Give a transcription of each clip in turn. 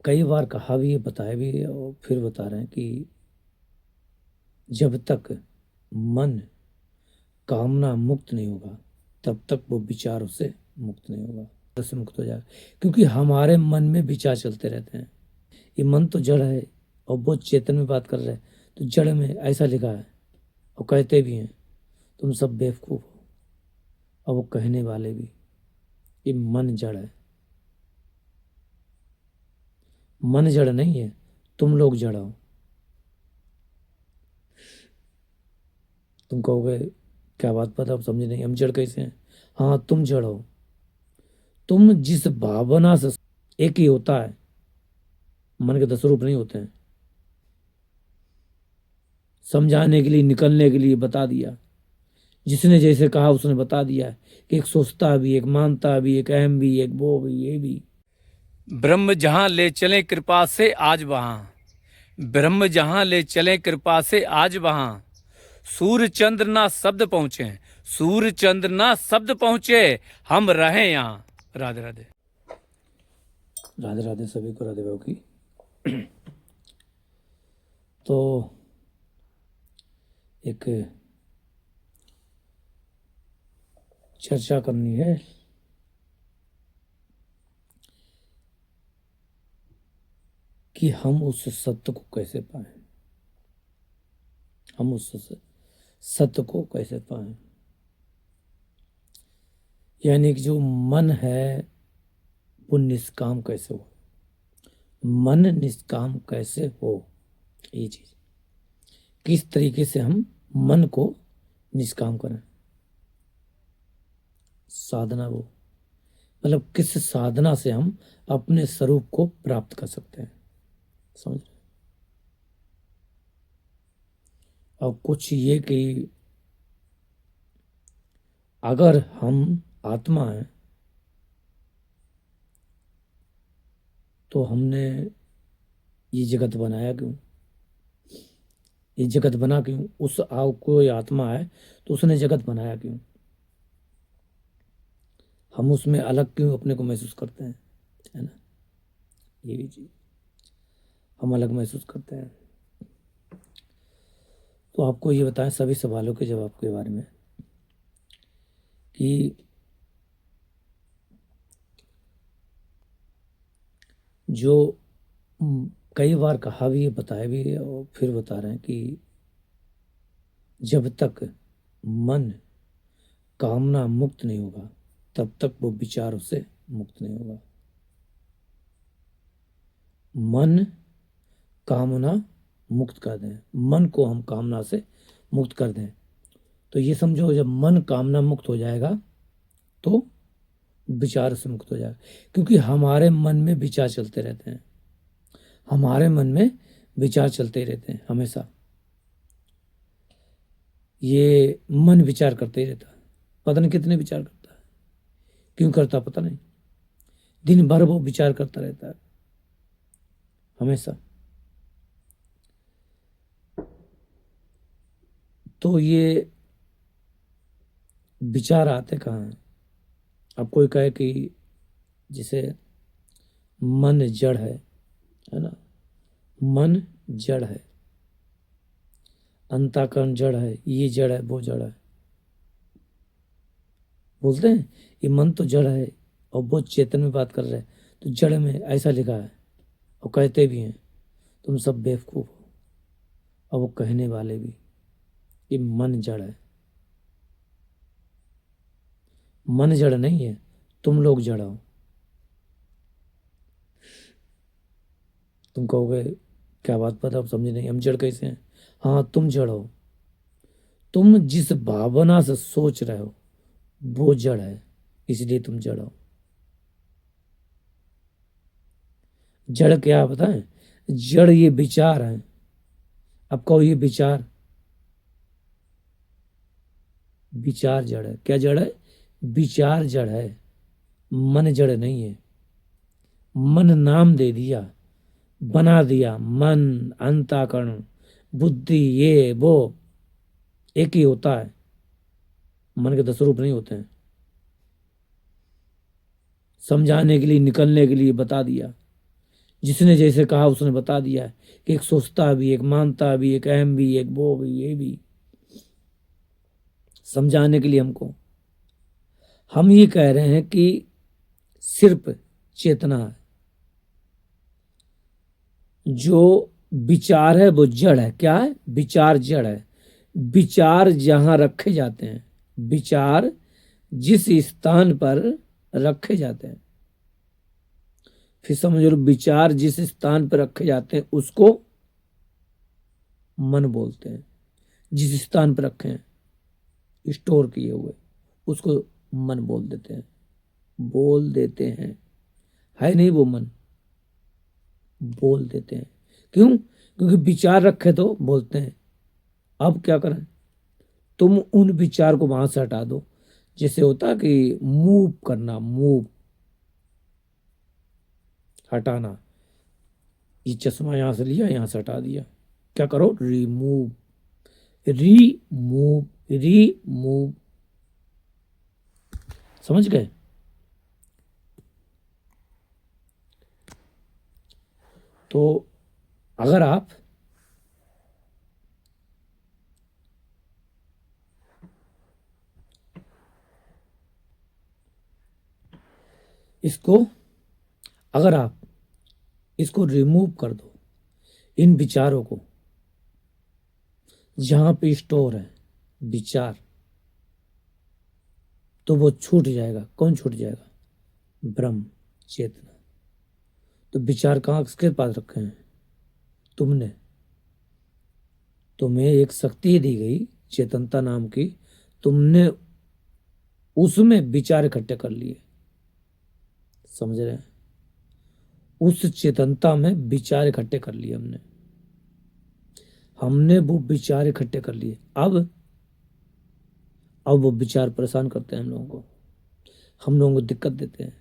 कई बार कहा भी है, बताया भी है और फिर बता रहे हैं कि जब तक मन कामना मुक्त नहीं होगा तब तक वो विचारों से मुक्त नहीं होगा, से मुक्त हो जाएगा। क्योंकि हमारे मन में विचार चलते रहते हैं। ये मन तो जड़ है और वो चेतन में बात कर रहे हैं, तो जड़ में ऐसा लिखा है और कहते भी हैं तुम सब बेवकूफ हो, और वो कहने वाले भी। ये मन जड़ है, मन जड़ नहीं है, तुम लोग जड़ हो। तुम कहोगे क्या बात पता, आप समझे नहीं, हम जड़ कैसे हैं? हाँ, तुम जड़ हो। तुम जिस भावना से, एक ही होता है, मन के 10 रूप नहीं होते हैं। समझाने के लिए, निकलने के लिए बता दिया। जिसने जैसे कहा उसने बता दिया है कि एक सोचता भी, एक मानता भी, एक अहम भी, एक वो भी, ये भी। ब्रह्म जहां ले चले कृपा से आज वहां, ब्रह्म जहां ले चले कृपा से आज वहां। सूर्य चंद्र ना शब्द पहुंचे, सूर्य चंद्र ना शब्द पहुंचे, हम रहे यहाँ। राधे राधे। राधे राधे सभी को, राधे बाबू की। तो एक चर्चा करनी है कि हम उस सत्य को कैसे पाएं, हम उस सत्य को कैसे पाएं। यानी कि जो मन है वो निष्काम कैसे हो, मन निष्काम कैसे हो, ये चीज किस तरीके से हम मन को निष्काम करें। साधना वो, मतलब किस साधना से हम अपने स्वरूप को प्राप्त कर सकते हैं, समझ रहे? और कुछ ये कि अगर हम आत्मा हैं तो हमने ये जगत बनाया क्यों, ये जगत बना क्यों? उस कोई आत्मा है तो उसने जगत बनाया क्यों? हम उसमें अलग क्यों अपने को महसूस करते हैं, है ना? ये भी चीज हम अलग महसूस करते हैं। तो आपको ये बताएं सभी सवालों के जवाब के बारे में कि जो कई बार कहा भी है, बताया भी है और फिर बता रहे हैं कि जब तक मन कामना मुक्त नहीं होगा तब तक वो विचारों से मुक्त नहीं होगा। मन कामना मुक्त कर दें, मन को हम कामना से मुक्त कर दें, तो ये समझो जब मन कामना मुक्त हो जाएगा तो विचार से मुक्त हो जाएगा। क्योंकि हमारे मन में विचार चलते रहते हैं, हमारे मन में विचार चलते ही रहते हैं हमेशा। ये मन विचार करते ही रहता है, पता नहीं कितने विचार करता है, क्यों करता पता नहीं। दिन भर वो विचार करता रहता है हमेशा। तो ये विचार आते कहाँ हैं? अब कोई कहे कि जिसे मन जड़ है ना, मन जड़ है, अंतःकरण जड़ है, ये जड़ है, वो जड़ है। बोलते हैं ये मन तो जड़ है और वो चेतन में बात कर रहे हैं, तो जड़ में ऐसा लिखा है और कहते भी हैं तुम सब बेवकूफ हो, और वो कहने वाले भी। ये मन जड़ है, मन जड़ नहीं है, तुम लोग जड़ हो। तुम कहोगे क्या बात पता, आप समझे नहीं, हम जड़ कैसे हैं? हाँ, तुम जड़ हो। तुम जिस भावना से सोच रहे हो वो जड़ है, इसलिए तुम जड़ हो। जड़ क्या बताएं? जड़ ये विचार है। अब कहो ये विचार, विचार जड़ है। क्या जड़ है? विचार जड़ है, मन जड़ नहीं है। मन नाम दे दिया, बना दिया मन, अंतःकरण, बुद्धि, ये वो एक ही होता है, मन के 10 रूप नहीं होते हैं। समझाने के लिए, निकलने के लिए बता दिया। जिसने जैसे कहा उसने बता दिया है कि एक सोचता भी, एक मानता भी, एक अहम भी, एक वो भी, ये भी, समझाने के लिए हमको। हम ये कह रहे हैं कि सिर्फ चेतना है, जो विचार है वो जड़ है। क्या है? विचार जड़ है। विचार जहां रखे जाते हैं, विचार जिस स्थान पर रखे जाते हैं, फिर समझ लो, विचार जिस स्थान पर रखे जाते हैं उसको मन बोलते हैं। जिस स्थान पर रखे हैं, स्टोर किए हुए, उसको मन बोल देते हैं, बोल देते हैं। है नहीं वो मन, बोल देते हैं। क्यों? क्योंकि विचार रखे तो बोलते हैं। अब क्या करें? तुम उन विचार को वहां से हटा दो। जैसे होता कि मूव करना, मूव, हटाना। ये चश्मा यहां से लिया, यहां से हटा दिया। क्या करो? Remove, remove, remove. समझ गए? तो अगर आप इसको अगर आप इसको रिमूव कर दो, इन विचारों को, जहां पे स्टोर है विचार, तो वो छूट जाएगा। कौन छूट जाएगा? ब्रह्म, चेतना। तो विचार कहाँ किसके पास रखे हैं? तुमने। तुम्हें एक शक्ति दी गई, चेतनता नाम की। तुमने उसमें विचार इकट्ठे कर लिए। समझ रहे हैं? उस चेतनता में विचार इकट्ठे कर लिए हमने। हमने वो विचार इकट्ठे कर लिए। अब वो विचार परेशान करते हैं हम लोगों को, हम लोगों को दिक्कत देते हैं।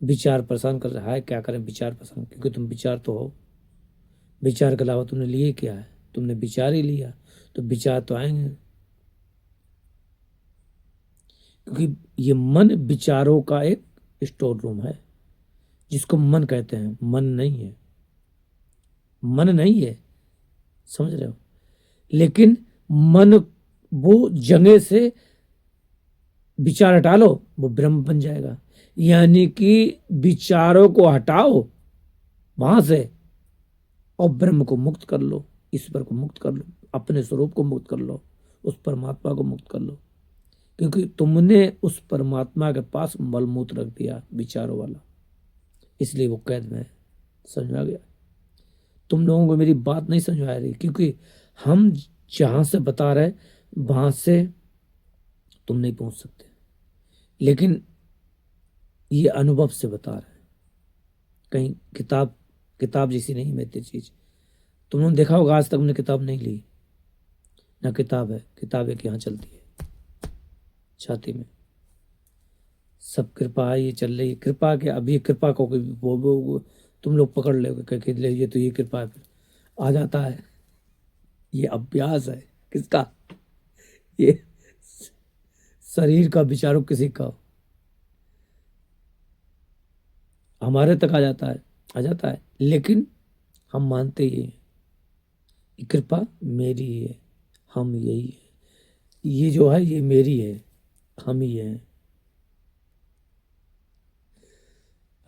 विचार परेशान कर रहा है, क्या करें? विचार परेशान, क्योंकि तुम विचार तो हो। विचार के अलावा तुमने लिए क्या है? तुमने विचार ही लिया, तो विचार तो आएंगे। क्योंकि ये मन विचारों का एक स्टोर रूम है, जिसको मन कहते हैं। मन नहीं है, मन नहीं है। समझ रहे हो? लेकिन मन, वो जगह से विचार हटा लो, वो ब्रह्म बन जाएगा। यानी कि विचारों को हटाओ वहां से, और ब्रह्म को मुक्त कर लो, ईश्वर को मुक्त कर लो, अपने स्वरूप को मुक्त कर लो, उस परमात्मा को मुक्त कर लो। क्योंकि तुमने उस परमात्मा के पास मलमूत्र रख दिया, विचारों वाला, इसलिए वो कैद में है। समझ में आ गया? तुम लोगों को मेरी बात नहीं समझ आ रही, क्योंकि हम जहां से बता रहे वहां से तुम नहीं पहुंच सकते, लेकिन ये अनुभव से बता रहे हैं। कहीं किताब किताब जैसी नहीं मिलती चीज। तुमने देखा होगा, आज तक हमने किताब नहीं ली ना। किताब है, किताब एक यहाँ चलती है छाती में। सब कृपा है, ये चल रही है कृपा। के अब ये कृपा को वो तुम लोग पकड़ लोगे कि ले ये तो ये कृपा है, फिर आ जाता है। ये अभ्यास है। किसका? ये शरीर का, विचारों किसी का, हमारे तक आ जाता है, आ जाता है। लेकिन हम मानते ही हैं, ये कृपा मेरी ही है, हम यही है, ये जो है ये मेरी है, हम ही हैं।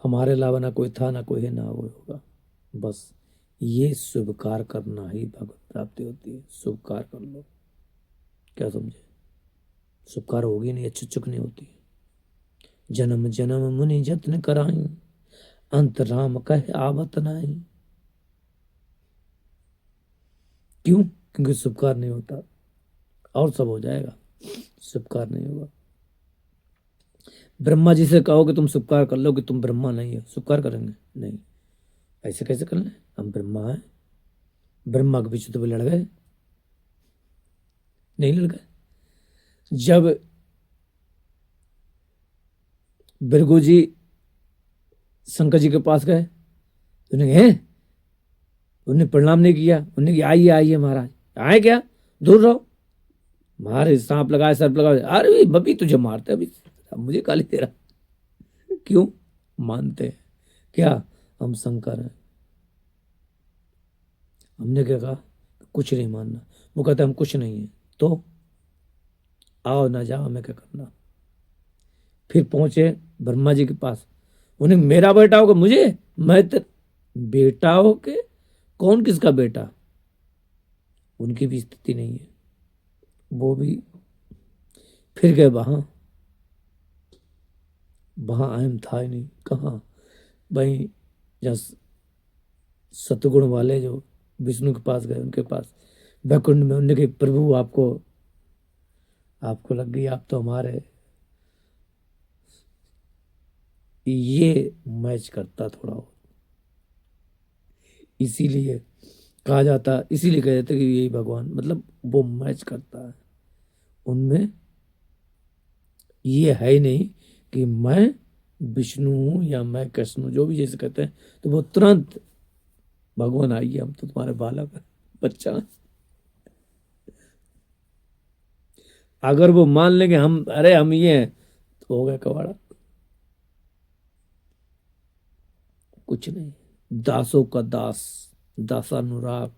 हमारे अलावा ना कोई था, ना कोई है, ना वो होगा। बस ये स्वीकार करना ही भगवत प्राप्ति होती है। स्वीकार कर लो। क्या समझे? स्वीकार होगी नहीं, अच्छी चुक नहीं होती। जन्म जन्म मुनि जतन कराई, अंत राम कहे आवत नाही। क्यों? क्योंकि स्वीकार नहीं होता, और सब हो जाएगा, स्वीकार नहीं होगा। ब्रह्मा जी से कहो कि तुम स्वीकार कर लो कि तुम ब्रह्मा नहीं हो, स्वीकार करेंगे? नहीं। ऐसे कैसे कर लें? हम ब्रह्मा हैं। ब्रह्मा के पीछे तो वे लड़ गए? नहीं लड़ गए। जब भृगु जी शंकर जी के पास गए, उन्हें कहे, उन्हें प्रणाम नहीं किया। उन्हें कहा आइए आइए महाराज। आए क्या? दूर रहो। मारे, सांप लगाए, सर्प लगाए। अरे बबी तुझे मारते, अभी मुझे गाली दे रहा। क्यों? मानते हैं क्या हम शंकर हैं। हमने क्या कहा, कुछ नहीं मानना। वो कहते हम कुछ नहीं है, तो आओ ना जाओ, हमें क्या करना। फिर पहुंचे ब्रह्मा जी के पास। उन्हें मेरा बेटा होगा, मुझे, मैं बेटा हो के, कौन किसका बेटा। उनकी भी स्थिति नहीं है, वो भी फिर गए वहां। वहां अहम था ही नहीं, कहाँ वहीं जहाँ सतगुण वाले जो विष्णु के पास गए, उनके पास वैकुंठ में। उन्होंने कहा प्रभु आपको आपको लग गई, आप तो हमारे। ये मैच करता थोड़ा और, इसीलिए कहा जाता, इसीलिए कह जाते कि यही भगवान, मतलब वो मैच करता है उनमें। ये है ही नहीं कि मैं विष्णु हूं या मैं कृष्ण हूं, जो भी जैसे कहते हैं, तो वो तुरंत भगवान आइए, हम तो तुम्हारे बालक हैं, बच्चा हैं। अगर वो मान लेंगे हम, अरे हम ये हैं, तो हो गया कबाड़ा। कुछ नहीं, दासों का दास, दासानुराग।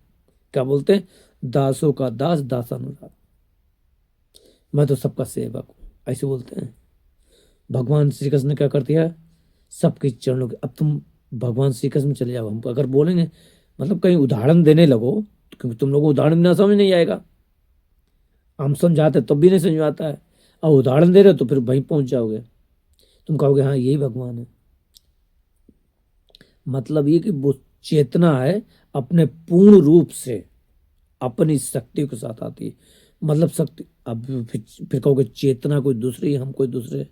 क्या बोलते हैं, दासों का दास दासानुराग। मैं तो सबका सेवक हूं, ऐसे बोलते हैं। भगवान श्री कृष्ण ने क्या कर दिया, सबके चरणों के। अब तुम भगवान श्री कृष्ण में चले जाओ, हमको अगर बोलेंगे, मतलब कहीं उदाहरण देने लगो, क्योंकि तुम लोगों को उदाहरण बिना समझ नहीं आएगा। हम समझाते तब भी नहीं समझ में आता है, और उदाहरण दे रहे हो तो फिर वहीं पहुंच जाओगे। तुम कहोगे हाँ यही भगवान है। मतलब ये कि वो चेतना है, अपने पूर्ण रूप से अपनी शक्ति के साथ आती है। मतलब शक्ति, अब फिर कहोगे चेतना कोई दूसरी, हम कोई दूसरे,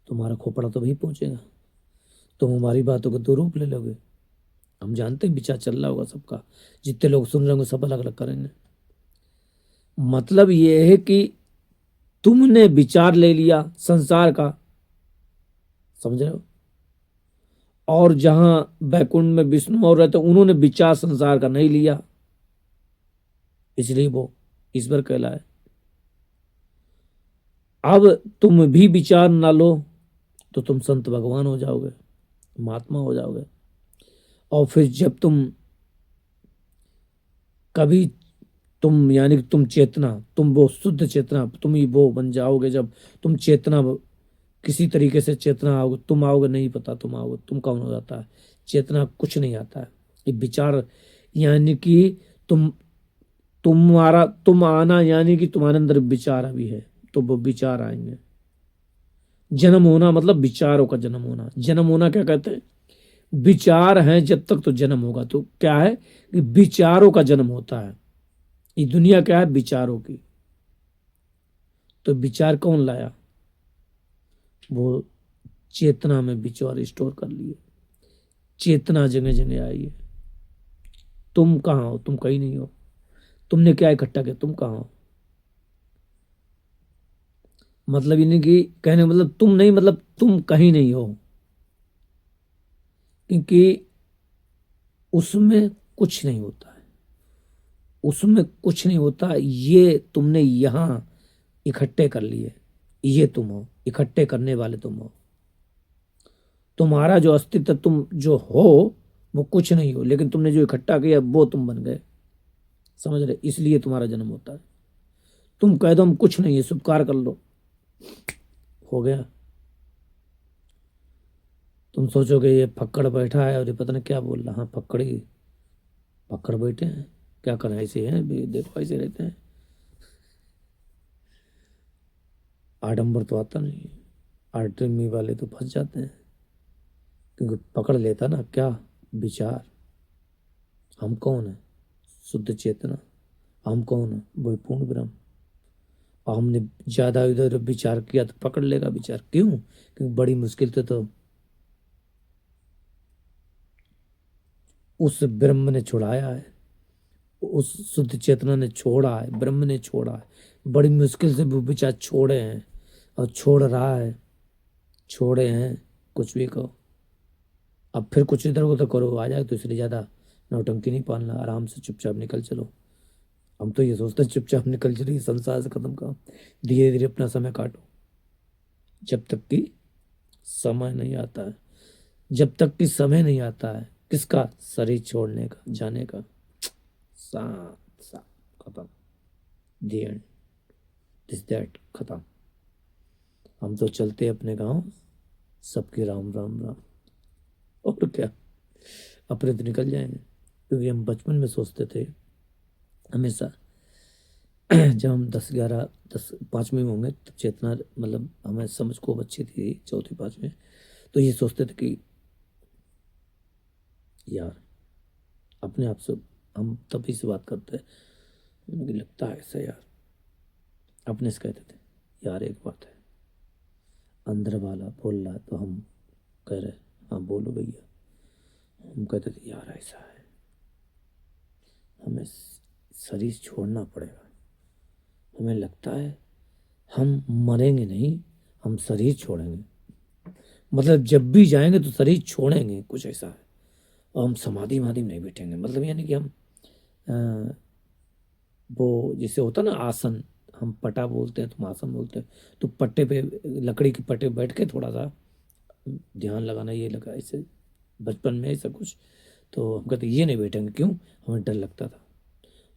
तुम्हारा खोपड़ा तो वहीं पहुंचेगा। तुम हमारी बातों को दो रूप ले लोगे। हम जानते हैं विचार चल रहा होगा सबका, जितने लोग सुन रहे होंगे सब अलग अलग करेंगे। मतलब ये है कि तुमने विचार ले लिया संसार का, समझ रहे हो। और जहां बैकुंठ में विष्णु और रहते, उन्होंने विचार संसार का नहीं लिया, इसलिए वो ईश्वर कहलाए। अब तुम भी विचार ना लो तो तुम संत भगवान हो जाओगे, महात्मा हो जाओगे। और फिर जब तुम कभी, तुम यानी कि तुम चेतना, तुम वो शुद्ध चेतना, तुम ही वो बन जाओगे। जब तुम चेतना, किसी तरीके से चेतना आओगे, तुम आओगे नहीं पता, तुम आओगे, तुम कौन हो जाता है। चेतना कुछ नहीं आता है, ये विचार, यानी कि तुम आना, यानी कि तुम्हारे अंदर विचार अभी है, तो वो विचार आएंगे। जन्म होना मतलब विचारों का जन्म होना। जन्म होना क्या कहते हैं, विचार हैं जब तक तो जन्म होगा। तो क्या है कि विचारों का जन्म होता है। ये दुनिया क्या है, विचारों की। तो विचार कौन लाया, वो चेतना में विचार स्टोर कर लिए। चेतना जगह जगह आई है। तुम कहाँ हो, तुम कहीं नहीं हो। तुमने क्या इकट्ठा किया, तुम कहाँ हो। मतलब ये नहीं कि कहने का मतलब तुम नहीं, मतलब तुम कहीं नहीं हो, क्योंकि उसमें कुछ नहीं होता है। उसमें कुछ नहीं होता, ये तुमने यहां इकट्ठे कर लिए। ये तुम हो, इकट्ठे करने वाले तुम हो। तुम्हारा जो अस्तित्व, तुम जो हो, वो कुछ नहीं हो, लेकिन तुमने जो इकट्ठा किया वो तुम बन गए। समझ रहे, इसलिए तुम्हारा जन्म होता है। तुम कह दो हम कुछ नहीं है, स्वीकार कर लो, हो गया। तुम सोचोगे ये फक्कड़ बैठा है और ये पता नहीं क्या बोल रहा। हाँ फक्कड़ ही, फक्कड़ बैठे हैं, क्या करें, ऐसे हैं, देखो ऐसे रहते हैं। आडंबर तो आता नहीं, आर्टमी वाले तो फंस जाते हैं, क्योंकि पकड़ लेता ना क्या, विचार। हम कौन है, शुद्ध चेतना। हम कौन है, वही पूर्ण ब्रह्म। और हमने ज्यादा इधर विचार किया तो पकड़ लेगा विचार। क्यों, क्योंकि बड़ी मुश्किल से तो उस ब्रह्म ने छुड़ाया है, उस शुद्ध चेतना ने छोड़ा है, ब्रह्म ने छोड़ा है। बड़ी मुश्किल से वो विचार छोड़े हैं, और छोड़ रहा है, छोड़े हैं, कुछ भी कहो। अब फिर कुछ इधर उधर करो आ जाए, तो इसलिए ज्यादा नौटंकी नहीं पालना, आराम से चुपचाप निकल चलो। हम तो ये सोचते हैं चुपचाप निकल चलिए, संसार से खत्म करो, धीरे धीरे अपना समय काटो, जब तक कि समय नहीं आता है। जब तक कि समय नहीं आता है, किसका? शरीर छोड़ने का, जाने का। साथ साथ खत्म। दी एंड, दिस दैट, खत्म। हम तो चलते अपने गांव, सबके राम राम राम। और क्या, अपने तो निकल जाएंगे। क्योंकि हम बचपन में सोचते थे हमेशा, जब हम 10 11 10 5वीं में होंगे तब चेतना, मतलब हमें समझ को अच्छी थी, चौथी 5वीं, तो ये सोचते थे कि यार अपने आप से हम तभी से बात करते हैं, मुझे लगता है ऐसा यार। अपने से कहते थे यार एक बात है, अंदर वाला बोल रहा है तो हम कह रहे हाँ बोलो भैया। हम कहते थे यार ऐसा है, हमें शरीर छोड़ना पड़ेगा। हमें लगता है हम मरेंगे नहीं, हम शरीर छोड़ेंगे। मतलब जब भी जाएंगे तो शरीर छोड़ेंगे, कुछ ऐसा है। और हम समाधि माधि में नहीं बैठेंगे, मतलब यानी कि हम अ, वो जैसे होता ना आसन, हम पटा बोलते हैं तुम आसन बोलते हैं, तो पट्टे पे, लकड़ी के पट्टे पे बैठ के थोड़ा सा ध्यान लगाना, ये लगा ऐसे बचपन में ऐसा कुछ। तो हम कहते ये नहीं बैठेंगे, क्यों? हमें डर लगता था।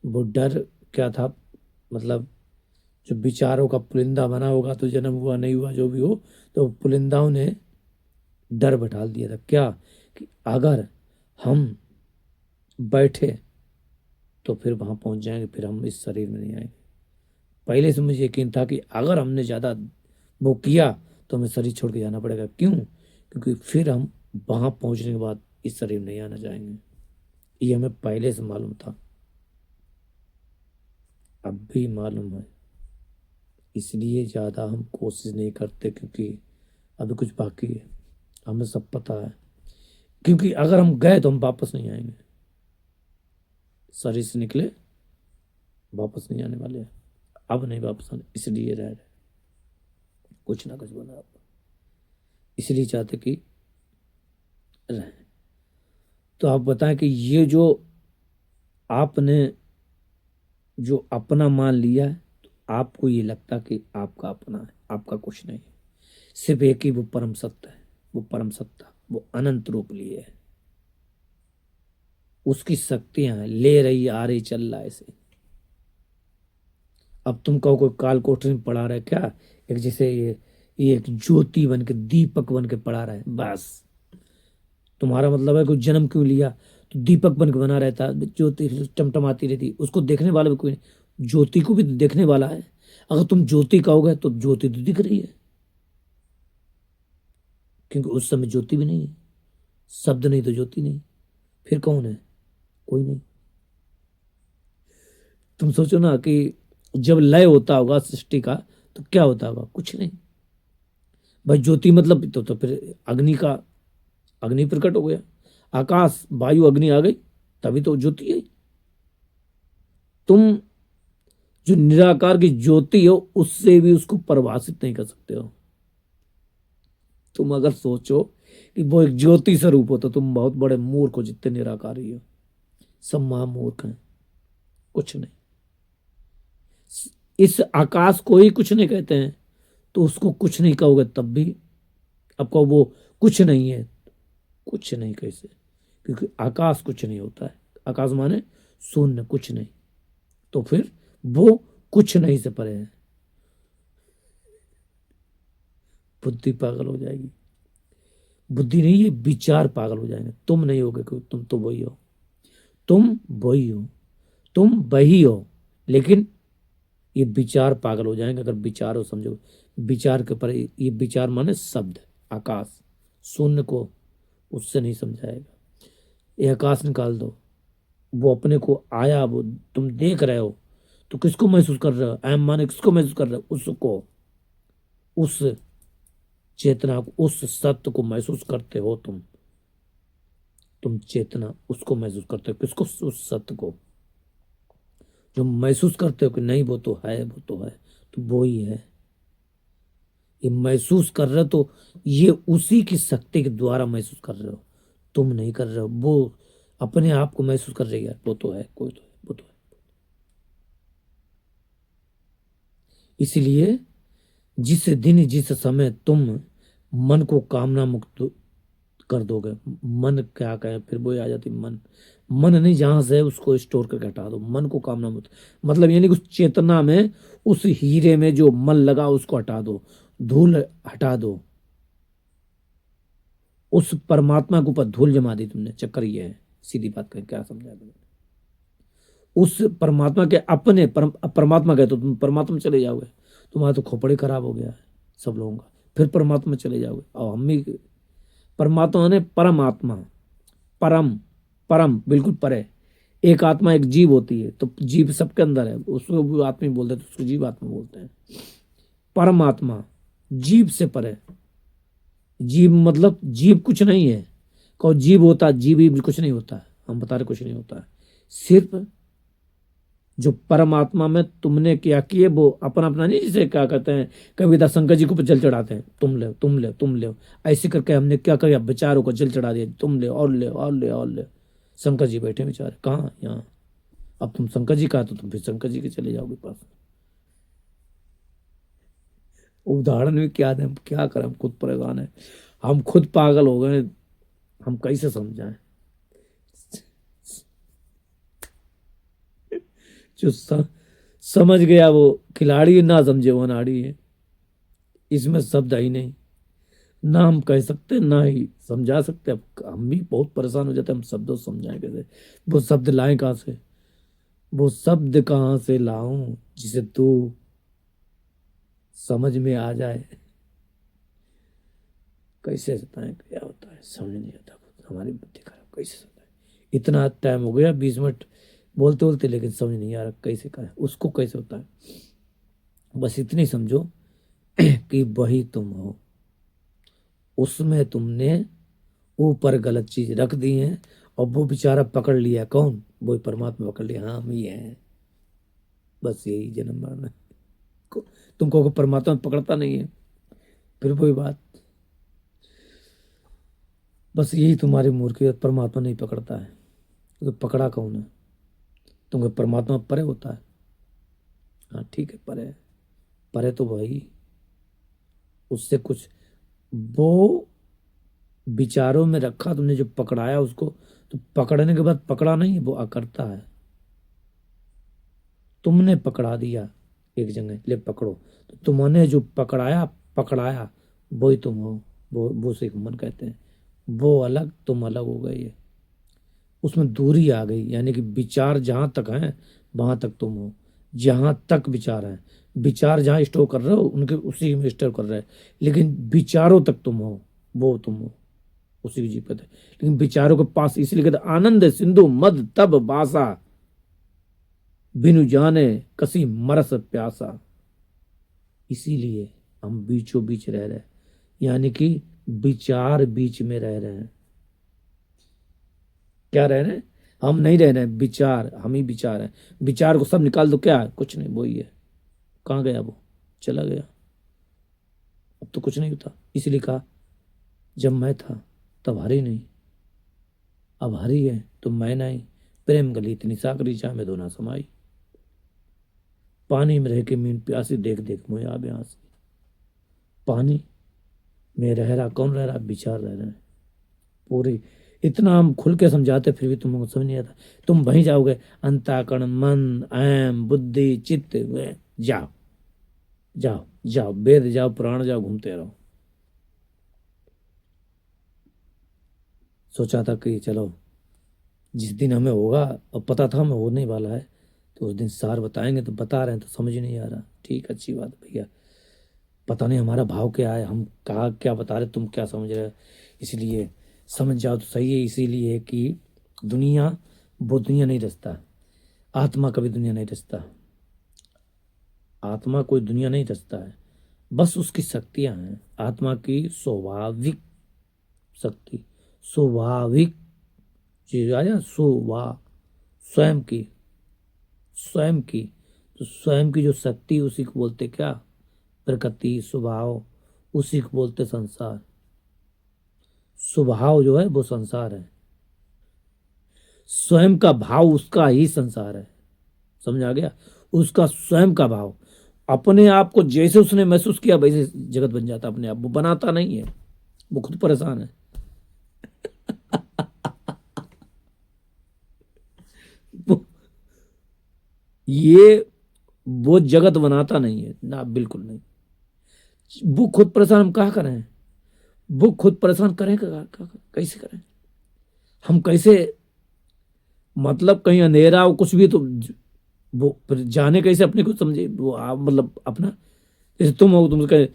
वो डर क्या था, मतलब जो विचारों का पुलिंदा बना होगा, तो जन्म हुआ नहीं हुआ जो भी हो, तो पुलिंदाओं ने डर बैठा दिया था क्या, कि अगर हम बैठे तो फिर वहां पहुंच जाएंगे, फिर हम इस शरीर में नहीं आएंगे। पहले से मुझे यकीन था कि अगर हमने ज्यादा वो किया तो हमें शरीर छोड़ के जाना पड़ेगा, क्यों? क्योंकि फिर हम वहां पहुंचने के बाद इस शरीर में नहीं आना चाहेंगे। ये हमें पहले से मालूम था, अब भी मालूम है। इसलिए ज्यादा हम कोशिश नहीं करते, क्योंकि अभी कुछ बाकी है, हमें सब पता है। क्योंकि अगर हम गए तो हम वापस नहीं आएंगे, शरीर से निकले वापस नहीं आने वाले हैं। अब नहीं वापस आने, इसलिए रह रहे, कुछ ना कुछ बना, इसलिए चाहते कि रहें। तो आप बताएं कि ये जो आपने जो अपना मान लिया है, तो आपको ये लगता कि आपका अपना है, आपका कुछ नहीं है। सिर्फ एक ही वो परम सत्य है, वो परम सत्ता, वो अनंत रूप लिए है। उसकी शक्तियां हैं, ले रही आ रही चल रहा है ऐसे। अब तुम कहो कोई काल कोठरी में पढ़ा रहा है क्या, एक जैसे ये एक ज्योति बन के, दीपक बन के पढ़ा रहा है, बस तुम्हारा मतलब है कोई जन्म क्यों लिया, तो दीपक बन के बना रहता, ज्योति टमटमाती रहती, उसको देखने वाला भी कोई नहीं। ज्योति को भी तो देखने वाला है। अगर तुम ज्योति कहोगे तो ज्योति तो दिख रही है, क्योंकि उस समय ज्योति भी नहीं है, शब्द नहीं तो ज्योति नहीं, फिर कौन है? कोई नहीं। तुम सोचो ना कि जब लय होता होगा सृष्टि का, तो क्या होता होगा? कुछ नहीं। भाई ज्योति मतलब तो फिर अग्नि का, अग्नि प्रकट हो गया, आकाश वायु अग्नि आ गई, तभी तो ज्योति आई। तुम जो निराकार की ज्योति हो, उससे भी उसको परिभाषित नहीं कर सकते हो। तुम अगर सोचो कि वो एक ज्योति स्वरूप हो, तो तुम बहुत बड़े मूर्ख हो, जितने निराकारी हो। सब महामूर्ख हैं, कुछ नहीं। इस आकाश को ही कुछ नहीं कहते हैं, तो उसको कुछ नहीं कहोगे तब भी आपको वो कुछ नहीं है। कुछ नहीं कैसे? क्योंकि आकाश कुछ नहीं होता है, आकाश माने शून्य, कुछ नहीं। तो फिर वो कुछ नहीं से परे है। बुद्धि पागल हो जाएगी। बुद्धि नहीं, ये विचार पागल हो जाएंगे। तुम नहीं होगे, क्योंकि तुम तो वही हो, तुम वही हो, तुम वही हो। लेकिन ये विचार पागल हो जाएंगे, अगर विचार हो, समझो विचार के पर, ये विचार माने शब्द, आकाश, शून्य को उससे नहीं समझाएगा। ये आकाश निकाल दो, वो अपने को आया, वो तुम देख रहे हो, तो किसको महसूस कर रहे हो? एम माने किसको महसूस कर रहे हो? उसको, उस चेतना को, उस सत्य को महसूस करते हो तुम चेतना उसको महसूस करते हो, किसको? उस सत्य को। जो महसूस करते हो कि नहीं वो तो है, वो तो है, तो वो ही है। ये महसूस कर रहे हो तो ये उसी की शक्ति के द्वारा महसूस कर रहे हो, तुम नहीं कर रहे हो। वो अपने आप को महसूस कर रही है, वो तो है, कोई तो है, वो तो है। इसलिए जिस दिन जिस समय तुम मन को कामना मुक्त कर दोगे। मन क्या कहे, फिर वो आ जाती मन। मन नहीं, जहां से है उसको स्टोर करके हटा दो। मन को कामना मत, मतलब यानी कि उस चेतना में, उस हीरे में जो मन लगा उसको हटा दो, धूल हटा दो। उस परमात्मा के ऊपर धूल जमा दी तुमने, चक्कर ये है। सीधी बात कहें, क्या समझा तुमने? उस परमात्मा के अपने परमात्मा गए तो तुम परमात्मा में चले जाओगे। तुम्हारा तो खोपड़ी खराब हो गया है सब लोगों का। फिर परमात्मा में चले जाओगे। और हम भी परमात्मा ने परमात्मा, परम, परम बिल्कुल परे। एक आत्मा, एक जीव होती है, तो जीव सबके अंदर है, उसको भी आत्मा ही बोलते हैं, तो उसको जीव आत्मा बोलते हैं। परमात्मा जीव से परे। जीव मतलब जीव कुछ नहीं है। कहो जीव होता, जीव ही कुछ नहीं होता है। हम बता रहे कुछ नहीं होता है। सिर्फ जो परमात्मा में तुमने क्या किए वो अपना अपना नहीं, जिसे क्या कहते हैं, कविता शंकर जी को जल चढ़ाते हैं, तुम ले तुम ले तुम ले, ऐसे करके हमने क्या किया, बेचारों को जल चढ़ा दिया, तुम ले और ले और ले और ले। शंकर जी बैठे बेचारे कहाँ, यहाँ। अब तुम शंकर जी का तो तुम फिर शंकर जी के चले जाओगे पास। उदाहरण भी क्या दें, हम क्या करें, हम खुद परेशान है, हम खुद पागल हो गए। हम कैसे समझाएं? जो समझ गया वो खिलाड़ी, ना समझे वो अनाड़ी है। इसमें शब्द है ही नहीं, ना हम कह सकते ना ही समझा सकते। अब हम भी बहुत परेशान हो जाते हैं, हम शब्दों से समझाएं कैसे? वो शब्द लाएं कहाँ से? वो शब्द कहाँ से लाऊं जिसे तू समझ में आ जाए? कैसे बताएं क्या होता है, समझ नहीं आता खुद। हमारी बुद्धि खराब, कैसे बताएं? इतना टाइम हो गया, 20 मिनट बोलते बोलते, लेकिन समझ नहीं आ रहा कैसे करें उसको, कैसे होता है। बस इतनी समझो कि वही तुम हो, उसमें तुमने ऊपर गलत चीज रख दी है, और वो बेचारा पकड़ लिया। कौन? वो परमात्मा पकड़ लिया, हाँ हम ही हैं। बस यही जन्म मरना। तुमको को परमात्मा पकड़ता नहीं है, फिर वही बात। बस यही तुम्हारी मूर्खियत, परमात्मा नहीं पकड़ता है। तो पकड़ा कौन है? तुमको परमात्मा परे होता है? हाँ ठीक है, परे है। परे तो भाई उससे कुछ, वो विचारों में रखा तुमने, जो पकड़ाया उसको, तो पकड़ने के बाद पकड़ा नहीं, वो अकर्ता है। तुमने पकड़ा दिया एक जगह, ले पकड़ो, तो तुमने जो पकड़ाया, पकड़ाया वही तुम हो। वो से मन कहते हैं। वो अलग, तुम अलग हो गए। ये उसमें दूरी आ गई, यानी कि विचार जहां तक है वहां तक तुम हो। जहां तक विचार है, विचार जहां स्टोर कर रहे हो उनके उसी में स्टोर कर रहे हैं, लेकिन विचारों तक तुम हो, वो तुम हो, उसी की जीपत है। लेकिन विचारों के पास, इसलिए कहते आनंद सिंधु मद तब बासा, बिनु जाने कसी मरस प्यासा। इसीलिए हम बीचों बीच रह रहे हैं, यानी कि विचार बीच में रह रहे हैं। क्या रह रहे हैं? हम नहीं रह रहे हैं, विचार, हम ही विचार हैं। विचार को सब निकाल दो, क्या है? कुछ नहीं, वही है। कहाँ गया वो? चला गया। अब तो कुछ नहीं होता। इसलिए कहा जब मैं था तब हरी नहीं, अब हरी है तो मैं नहीं। प्रेम गली इतनी साकरी, चाह में दो ना समाई। पानी में रह के मीन प्यासी, देख देख मुझे आबे आंसी। पानी में रह रहा कौन रह रहा? विचार रह रहे हैं पूरी। इतना हम खुल के समझाते फिर भी तुमको समझ नहीं आता। तुम वहीं जाओगे, अंताकरण, मन, अहम, बुद्धि, चित्त में जाओ। जाओ जाओ, वेद जाओ, पुराण जाओ, घूमते रहो। सोचा था कि चलो जिस दिन हमें होगा, और पता था हमें होने वाला है, तो उस दिन सार बताएंगे, तो बता रहे हैं तो समझ ही नहीं आ रहा। ठीक, अच्छी बात भैया। पता नहीं हमारा भाव क्या है, हम कहा क्या बता रहे, तुम क्या समझ रहे हो। इसलिए समझ जाओ तो सही है। इसीलिए कि दुनिया, वो दुनिया नहीं रचता। आत्मा कभी दुनिया नहीं रचता। आत्मा कोई दुनिया नहीं रचता है, बस उसकी शक्तियां हैं। आत्मा की स्वाभाविक शक्ति, स्वाभाविक चीज आया, स्वयं की, स्वयं की। तो स्वयं की जो शक्ति, उसी को बोलते क्या? प्रकृति, स्वभाव, उसी को बोलते संसार। स्वभाव जो है वो संसार है, स्वयं का भाव उसका ही संसार है। समझ आ गया? उसका स्वयं का भाव, अपने आप को जैसे उसने महसूस किया वैसे जगत बन जाता अपने आप। वो बनाता नहीं है, वो खुद परेशान है। वो ये वो जगत बनाता नहीं है ना, बिल्कुल नहीं। वो खुद परेशान, हम क्या करें? वो खुद परेशान करें, कैसे करें हम? कैसे मतलब कहीं अंधेरा हो कुछ भी तो वो फिर जाने कैसे अपने को समझे वो आप मतलब अपना। जैसे तुम हो, तुम कहे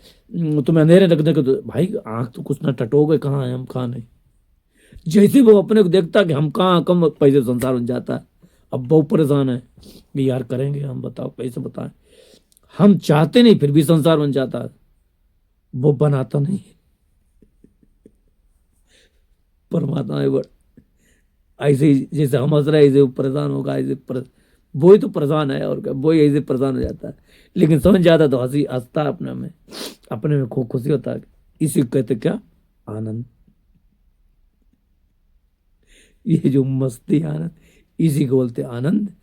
तुम्हें अंधेरे रखने को तो भाई आंख तो कुछ ना टटोगे, कहाँ है हम कहाँ नहीं। जैसे वो अपने को देखता कि हम कहाँ कम पैसे संसार बन जाता है। अब बहुत परेशान है कि यार करेंगे हम, बताओ कैसे बताएं। हम चाहते नहीं फिर भी संसार बन जाता है, वो बनाता नहीं है। परमात्मा है बड़ ऐसे ही जैसे हम हंस रहे हैं, ऐसे वो परेशान होगा, ऐसे वो ही तो परेशान है और क्या, वो ही ऐसे परेशान हो जाता है। लेकिन समझ जाता है तो हंसी हंसता है अपने में खूब खुशी होता है। इसी को कहते क्या? आनंद। ये जो मस्ती आनंद, इसी को बोलते हैं आनंद।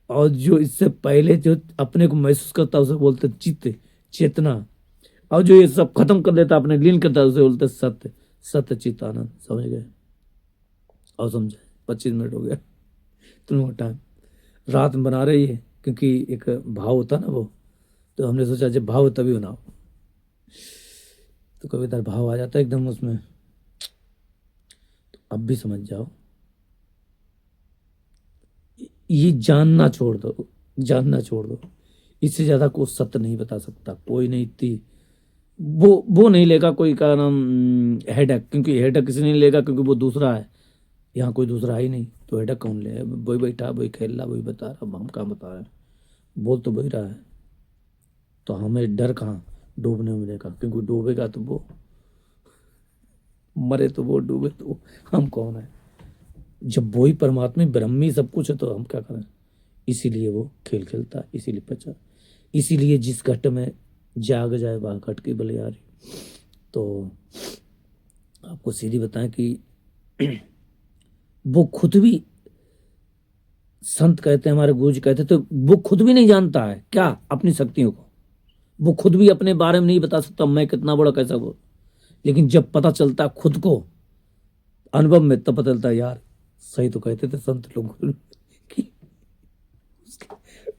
और जो इससे पहले जो अपने को महसूस करता है उसे बोलते हैं चित्त, चेतना। और जो ये सब खत्म कर देता है, अपने लीन करता है, उसे बोलते हैं सत्य, सत्य चित्त आनंद। समझ गए? और समझे? 25 मिनट हो गया तुम लोग टाइम। रात में बना रही है क्योंकि एक भाव होता ना वो, तो हमने सोचा जब भाव हो तभी बनाओ। तो कभी इधर भाव आ जाता है एकदम उसमें। तो अब भी समझ जाओ, ये जानना छोड़ दो, जानना छोड़ दो। इससे ज्यादा कोई सत्य नहीं बता सकता, कोई नहीं। इतनी वो नहीं लेगा कोई का नाम हेडक, क्योंकि हेडक किसी नहीं लेगा क्योंकि वो दूसरा है। यहाँ कोई दूसरा है ही नहीं, तो हेडक कौन ले? वही बैठा, वही खेल रहा, वही बता रहा। अब हम कहाँ बता रहे हैं? बोल तो वही रहा है। तो हमें डर कहाँ डूबने उबने का? क्योंकि डूबेगा तो वो, मरे तो वो, डूबे तो वो। हम कौन है जब वही परमात्मा ब्रह्मी सब कुछ है, तो हम क्या करें? इसीलिए वो खेल खेलता है, इसीलिए पचा। इसीलिए जिस घट में जाग जाए वह घट की बलिहारी। तो आपको सीधी बताएं कि वो खुद भी, संत कहते हैं, हमारे गुरु जी कहते हैं, तो वो खुद भी नहीं जानता है क्या अपनी शक्तियों को। वो खुद भी अपने बारे में नहीं बता सकता मैं कितना बड़ा कैसा वो। लेकिन जब पता चलता खुद को अनुभव में, तब पता चलता है यार सही तो कहते थे संत लोग कि,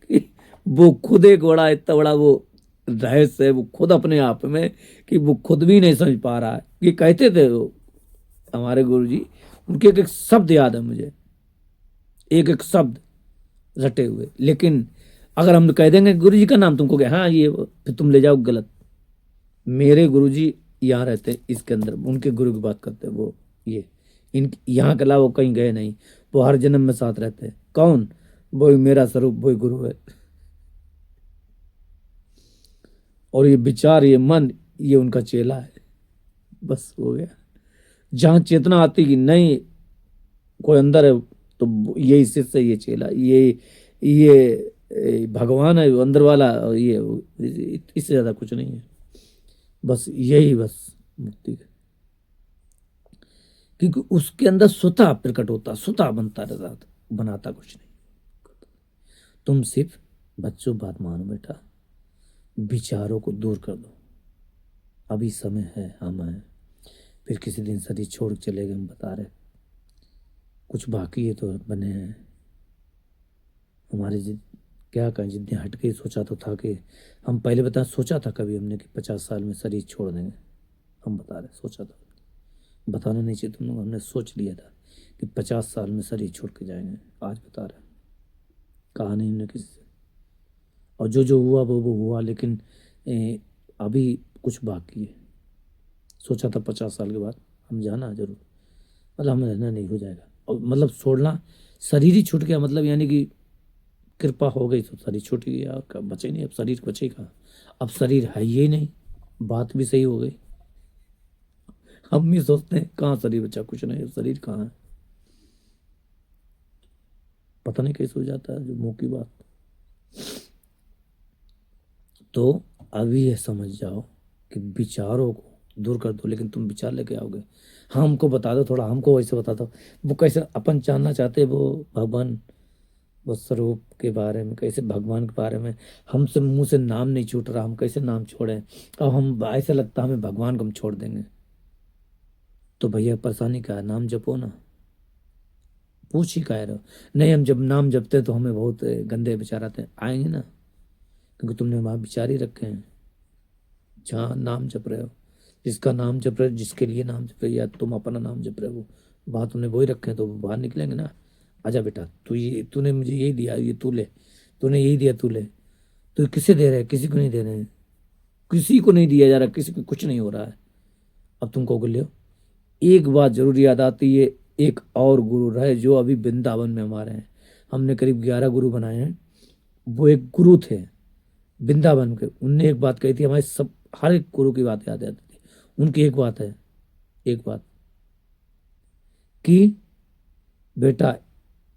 कि वो खुद एक बड़ा इतना बड़ा वो रहस्य है वो खुद अपने आप में, कि वो खुद भी नहीं समझ पा रहा है। ये कहते थे वो हमारे गुरु जी, उनके एक एक शब्द याद है मुझे, एक एक शब्द रटे हुए। लेकिन अगर हम कह देंगे गुरु जी का नाम तुमको क्या, हाँ ये फिर तुम ले जाओ गलत। मेरे गुरु जी यहाँ रहते हैं इसके अंदर, उनके गुरु की बात करते हैं वो। ये इन यहाँ के अलावा वो कहीं गए नहीं, वो हर जन्म में साथ रहते हैं। कौन? वही मेरा स्वरूप, वही गुरु है। और ये विचार, ये मन, ये उनका चेला है। बस हो गया। जहाँ चेतना आती कि नहीं कोई अंदर है, तो यही शिष्य, ये चेला, ये भगवान है अंदर वाला, और ये इससे ज्यादा कुछ नहीं है। बस यही, बस मुक्ति का। क्योंकि उसके अंदर स्वतः प्रकट होता, स्वतः बनता रहता, बनाता कुछ नहीं। तुम सिर्फ बच्चों बात मानो बेटा, विचारों को दूर कर दो। अभी समय है, हम हैं, फिर किसी दिन शरीर छोड़ के चले गए, हम बता रहे। कुछ बाकी है तो बने हैं हमारे क्या कहें, जितने हट के सोचा तो था कि हम पहले बता, सोचा था कभी हमने कि 50 साल में शरीर छोड़ देंगे? हम बता रहे सोचा था, बताना नहीं चाहिए तुम लोग, हमने सोच लिया था कि 50 साल में शरीर छोड़ के जाएंगे। आज बता रहे, कहा नहीं हमने किसी से। और जो हुआ वो हुआ, लेकिन अभी कुछ बाकी है। सोचा था 50 साल के बाद हम जाना जरूर, मतलब हमें रहना नहीं, हो जाएगा। और मतलब छोड़ना, शरीर ही छूट गया, मतलब यानी कि कृपा हो गई तो शरीर छूट गया, और बचे नहीं। अब शरीर बचेगा, अब शरीर है ये नहीं। बात भी सही हो गई। हम भी सोचते हैं कहाँ शरीर बचा, कुछ नहीं, शरीर कहाँ है पता नहीं कैसे हो जाता है, जो मुंह की बात। तो अभी ये समझ जाओ कि विचारों को दूर कर दो, लेकिन तुम विचार लेके आओगे। हाँ हमको बता दो थोड़ा, हमको वैसे बता दो। वो कैसे अपन जानना चाहते हैं, वो भगवान, वो स्वरूप के बारे में, कैसे भगवान के बारे में। हमसे मुंह से नाम नहीं छूट रहा, हम कैसे नाम छोड़ें? अब हम ऐसा लगता है हमें भगवान को हम छोड़ देंगे। तो भैया परेशानी क्या है? नाम जपो ना, पूछ ही कह रहे हो। नहीं, हम जब नाम जपते तो हमें बहुत गंदे विचार आते हैं, आएंगे ना, क्योंकि तुमने वहाँ विचार ही रखे हैं जहाँ नाम जप रहे हो। जिसका नाम जप रहे हो, जिसके लिए नाम जप रहे हो, या तुम अपना नाम जप रहे हो, वहाँ तुमने वही रखे हैं, तो वो बाहर निकलेंगे ना। आजा बेटा, तूने मुझे यही दिया, ये तू ले, तूने यही दिया, तू ले। तो किसे दे रहे हैं? किसी को नहीं दे रहे हैं, किसी को नहीं दिया जा रहा, किसी को कुछ नहीं हो रहा है। अब तुम कहोगे ले। एक बात जरूर याद आती है, एक और गुरु रहे जो अभी वृंदावन में हमारे हैं। हमने करीब 11 गुरु बनाए हैं। वो एक गुरु थे वृंदावन के, उनने एक बात कही थी, हमारे सब हर एक गुरु की बात याद आती थी। उनकी एक बात है, एक बात कि बेटा,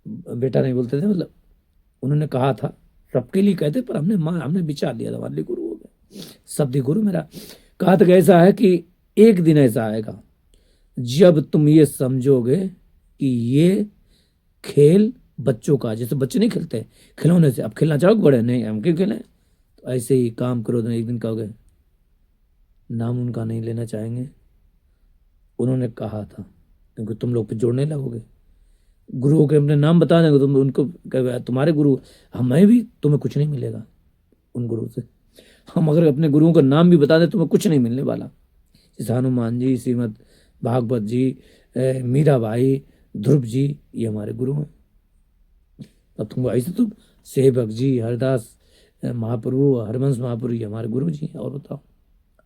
बेटा नहीं बोलते थे, मतलब उन्होंने कहा था, सबके लिए कहते, पर हमने विचार लिया था, हमारे लिए गुरु हो गए, शब्द गुरु मेरा। कहा था कि ऐसा है कि एक दिन ऐसा आएगा जब तुम ये समझोगे कि ये खेल बच्चों का, जैसे बच्चे नहीं खेलते खिलौने से, अब खेलना चाहोगे बड़े, नहीं हम क्यों खेलें, तो ऐसे ही काम करो तो एक दिन कहोगे, नाम उनका नहीं लेना चाहेंगे। उन्होंने कहा था, क्योंकि तुम लोग पे जोड़ने लगोगे, गुरुओं के अपने नाम बता देंगे तुम उनको, तुम्हारे गुरु, हमें भी तुम्हें कुछ नहीं मिलेगा उन गुरु से। हम अगर अपने गुरुओं का नाम भी बता दें, तुम्हें कुछ नहीं मिलने वाला। जैसे हनुमान जी, श्रीमद भागवत जी, मीराबाई, ध्रुव जी, ये हमारे गुरु हैं। अब तुम ऐसे तुम सेवक जी, हरदास महाप्रभु, हरवंश महाप्रभु, ये हमारे गुरु जी हैं। और बताओ,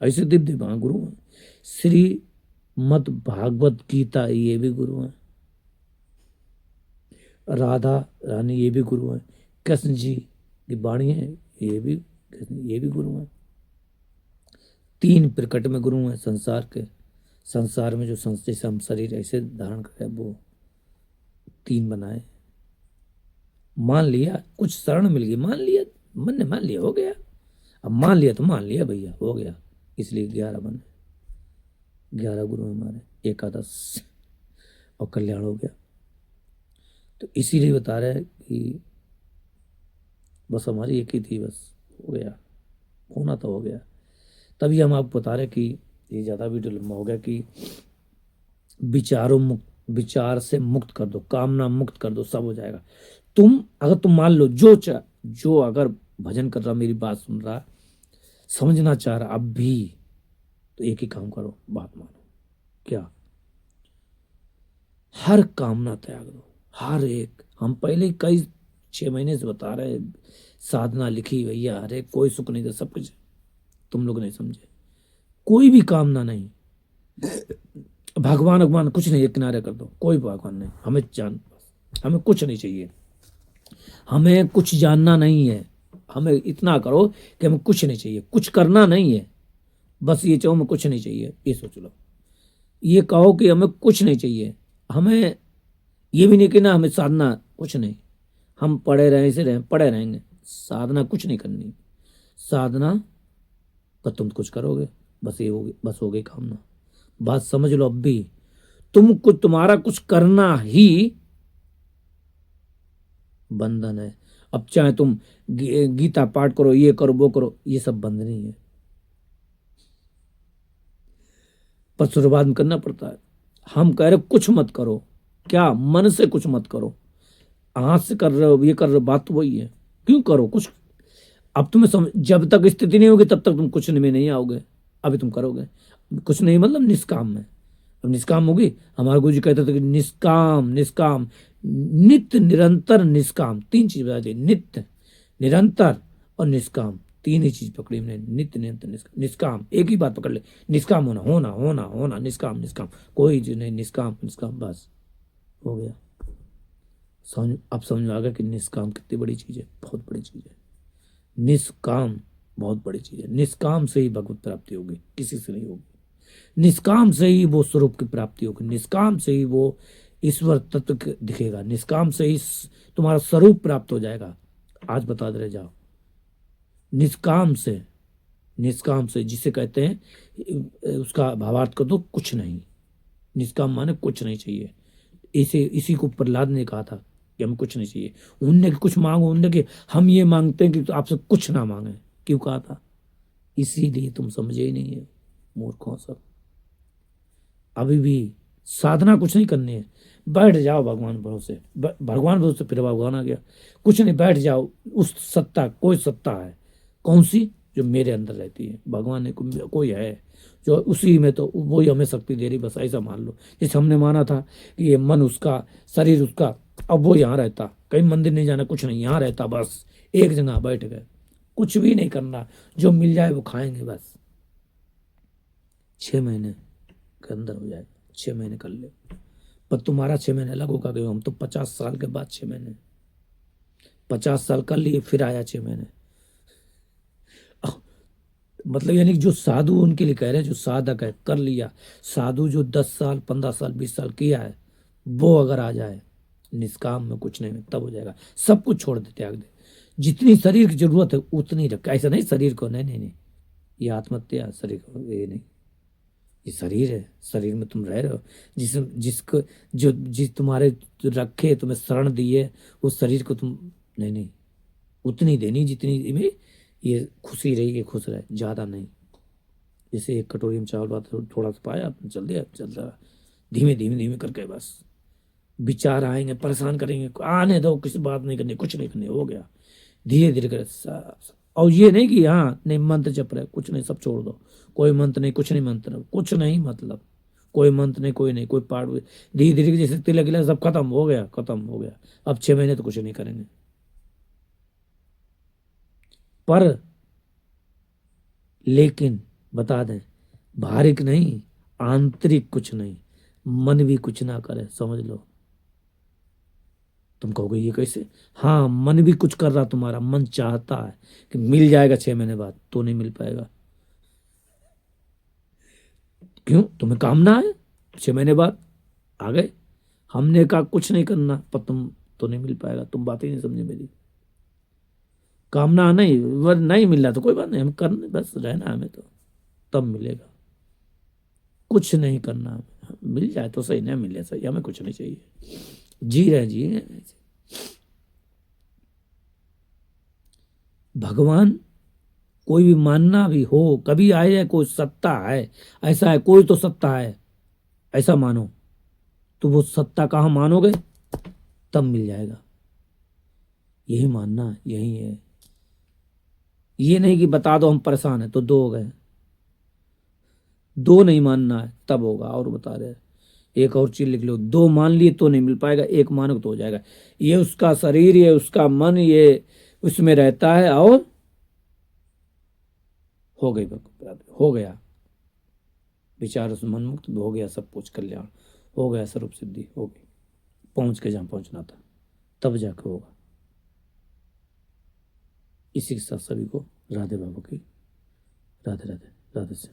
ऐसे दिव्य दिव्य गुरु हैं। श्रीमद भागवत गीता, ये भी गुरु हैं। राधा रानी, ये भी गुरु हैं। कृष्ण जी की वाणी है, ये भी गुरु हैं। 3 प्रकट में गुरु हैं संसार के, संसार में जो जैसे हम शरीर ऐसे धारण करें, वो 3 बनाए। मान लिया, कुछ शरण मिल गई, मान लिया, मन ने मान लिया, हो गया। अब मान लिया तो मान लिया भैया, हो गया। इसलिए 11 बने, 11 गुरु हमारे, एकादश और कल्याण हो गया। तो इसीलिए बता रहे हैं कि बस हमारी एक ही थी, बस हो गया, होना तो हो गया। तभी हम आपको बता रहे कि ये ज़्यादा वीडियो लंबा हो गया, कि विचार से मुक्त कर दो, कामना मुक्त कर दो, सब हो जाएगा। अगर तुम मान लो, जो अगर भजन कर रहा, मेरी बात सुन रहा, समझना चाह रहा अब भी, तो एक ही काम करो, बात मानो। क्या? हर कामना त्याग दो, हर एक। हम पहले कई 6 महीने से बता रहे, साधना लिखी भैया, अरे कोई सुख नहीं था, सब कुछ तुम लोग नहीं समझे। कोई भी कामना नहीं, भगवान कुछ नहीं, एक किनारे कर दो, कोई भगवान नहीं। हमें कुछ नहीं चाहिए, हमें कुछ जानना नहीं है। हमें इतना करो कि हमें कुछ नहीं चाहिए, कुछ करना नहीं है, बस ये चाहो हमें कुछ नहीं चाहिए, ये सोच लो। ये कहो कि हमें कुछ नहीं चाहिए, हमें ये भी नहीं कि ना हमें साधना कुछ नहीं, हम पड़े पड़े रहेंगे, साधना कुछ नहीं करनी। साधना पर तुम कुछ करोगे, बस ये होगी, बस हो गई कामना। बात समझ लो, अब भी तुम्हारा कुछ करना ही बंधन है। अब चाहे तुम गीता पाठ करो, ये करो, वो करो, ये सब बंधन ही है, पर शुरुआत में करना पड़ता है। हम कह रहे कुछ मत करो, क्या मन से कुछ मत करो, हाथ से कर रहे हो, ये कर रहे हो, बात तो वही है, क्यों करो कुछ। अब तुम्हें जब तक स्थिति नहीं होगी, तब तक तुम कुछ में नहीं आओगे। अभी तुम करोगे कुछ नहीं, मतलब निष्काम में। अब निष्काम होगी, हमारे गुरु जी कहते थे कि निष्काम नित्य निरंतर निष्काम, 3 चीज बता दी, नित्य निरंतर और निष्काम, 3 ही चीज पकड़ी हमने, नित्य निरंतर निष्काम। एक ही बात पकड़ ले, निष्काम होना, निष्काम, कोई चीज नहीं, निष्काम, बस हो गया। अब समझ में आ गया कि निष्काम कितनी बड़ी चीज है, बहुत बड़ी चीज है। निष्काम बहुत बड़ी चीज है। निष्काम से ही भगवत प्राप्ति होगी, किसी से नहीं होगी। निष्काम से ही वो स्वरूप की प्राप्ति होगी, निष्काम से ही वो ईश्वर तत्व दिखेगा, निष्काम से ही तुम्हारा स्वरूप प्राप्त हो जाएगा। आज बता दे जाओ, निष्काम से जिसे कहते हैं, उसका भावार्थ कर दो, कुछ नहीं। निष्काम माने कुछ नहीं चाहिए। इसी को प्रहलाद ने कहा था कि हमें कुछ नहीं चाहिए। उनने कुछ मांगो, उनने कि हम ये मांगते हैं कि आपसे कुछ ना मांगे, क्यों कहा था? इसीलिए तुम समझे ही नहीं है, मूर्खों सब। अभी भी साधना कुछ नहीं करनी है, बैठ जाओ भगवान भरोसे, भगवान भरोसे, फिर भगवान आ गया। कुछ नहीं, बैठ जाओ। उस सत्ता, कोई सत्ता है, कौन सी? जो मेरे अंदर रहती है। भगवान ने कोई है जो उसी में, तो वही हमें शक्ति दे रही, बस ऐसा मान लो। जैसे हमने माना था कि ये मन उसका, शरीर उसका, अब वो यहाँ रहता, कहीं मंदिर नहीं जाना, कुछ नहीं, यहाँ रहता, बस एक जगह बैठ गए, कुछ भी नहीं करना, जो मिल जाए वो खाएंगे बस। 6 महीने के अंदर हो जाएगा, 6 महीने कर ले। पर तुम्हारा 6 महीने अलग होगा कि हम तो 50 साल के बाद 6 महीने, 50 साल कर लिए, फिर आया 6 महीने। मतलब यानी कि जो साधु, उनके लिए कह रहे हैं, जो साधक है कर लिया। साधु जो 10 साल 15 साल 20 साल किया है, वो अगर आ जाए निष्काम में, कुछ नहीं, तब हो जाएगा। सब कुछ छोड़ दे, त्याग दे, जितनी शरीर की जरूरत है उतनी रख। ऐसा नहीं शरीर को, नहीं नहीं नहीं, ये आत्महत्या, शरीर को ये नहीं, ये शरीर है, शरीर में तुम रह रहे हो। जिसको, जो जिस तुम्हारे रखे, तुम्हें शरण दिए, उस शरीर को तुम, नहीं नहीं, उतनी देनी जितनी में ये खुशी रही, ये खुश रहे, ज्यादा नहीं। जैसे एक कटोरी में चावल बात, थोड़ा सा पाया, चल दिया, चल रहा, धीमे धीमे धीमे करके बस। विचार आएंगे, परेशान करेंगे, आने दो, किसी बात नहीं करनी, कुछ नहीं करनी, हो गया, धीरे धीरे कर। और ये नहीं कि हाँ नहीं मंत्र जप रहे, कुछ नहीं, सब छोड़ दो, कोई मंत्र नहीं, कुछ नहीं, मंत्र कुछ नहीं, मतलब कोई मंत्र नहीं, कोई नहीं, कोई पाठ, धीरे धीरे जैसे तिलक गिला, सब खत्म हो गया, खत्म हो गया। अब 6 महीने तो कुछ नहीं करेंगे। पर लेकिन बता दें, बाहरिक नहीं, आंतरिक कुछ नहीं, मन भी कुछ ना करे, समझ लो। तुम कहोगे ये कैसे? हाँ, मन भी कुछ कर रहा, तुम्हारा मन चाहता है कि मिल जाएगा 6 महीने बाद, तो नहीं मिल पाएगा। क्यों? तुम्हें कामना है 6 महीने बाद आ गए। हमने कहा कुछ नहीं करना, पर तुम, तो नहीं मिल पाएगा। तुम बात ही नहीं समझे मेरी। कामना नहीं, वह नहीं मिल रहा तो कोई बात नहीं, हम करने बस रहना है हमें, तो तब मिलेगा। कुछ नहीं करना हमें, मिल जाए तो सही, नहीं मिले सही, हमें कुछ नहीं चाहिए, जी रहे ऐसे। भगवान कोई भी मानना भी हो, कभी आए जाए, कोई सत्ता है, ऐसा है, कोई तो सत्ता है, ऐसा मानो। तो वो सत्ता कहाँ मानोगे, तब मिल जाएगा। यही मानना है, यही है। ये नहीं कि बता दो हम परेशान हैं तो दो हो गए, दो नहीं मानना है तब होगा। और बता रहे हैं, एक और चीज लिख लो, दो मान लिए तो नहीं मिल पाएगा, एक मानो तो हो जाएगा। ये उसका शरीर, ये उसका मन, ये उसमें रहता है, और हो गई बात, हो गया विचार, उस मन मुक्त हो गया, सब कुछ कल्याण हो गया, स्वरूप सिद्धि हो गई, पहुंच के जहां पहुंचना था, तब जाके होगा। इसी के साथ सभी को राधे बाबा की, राधे राधे, राधे से।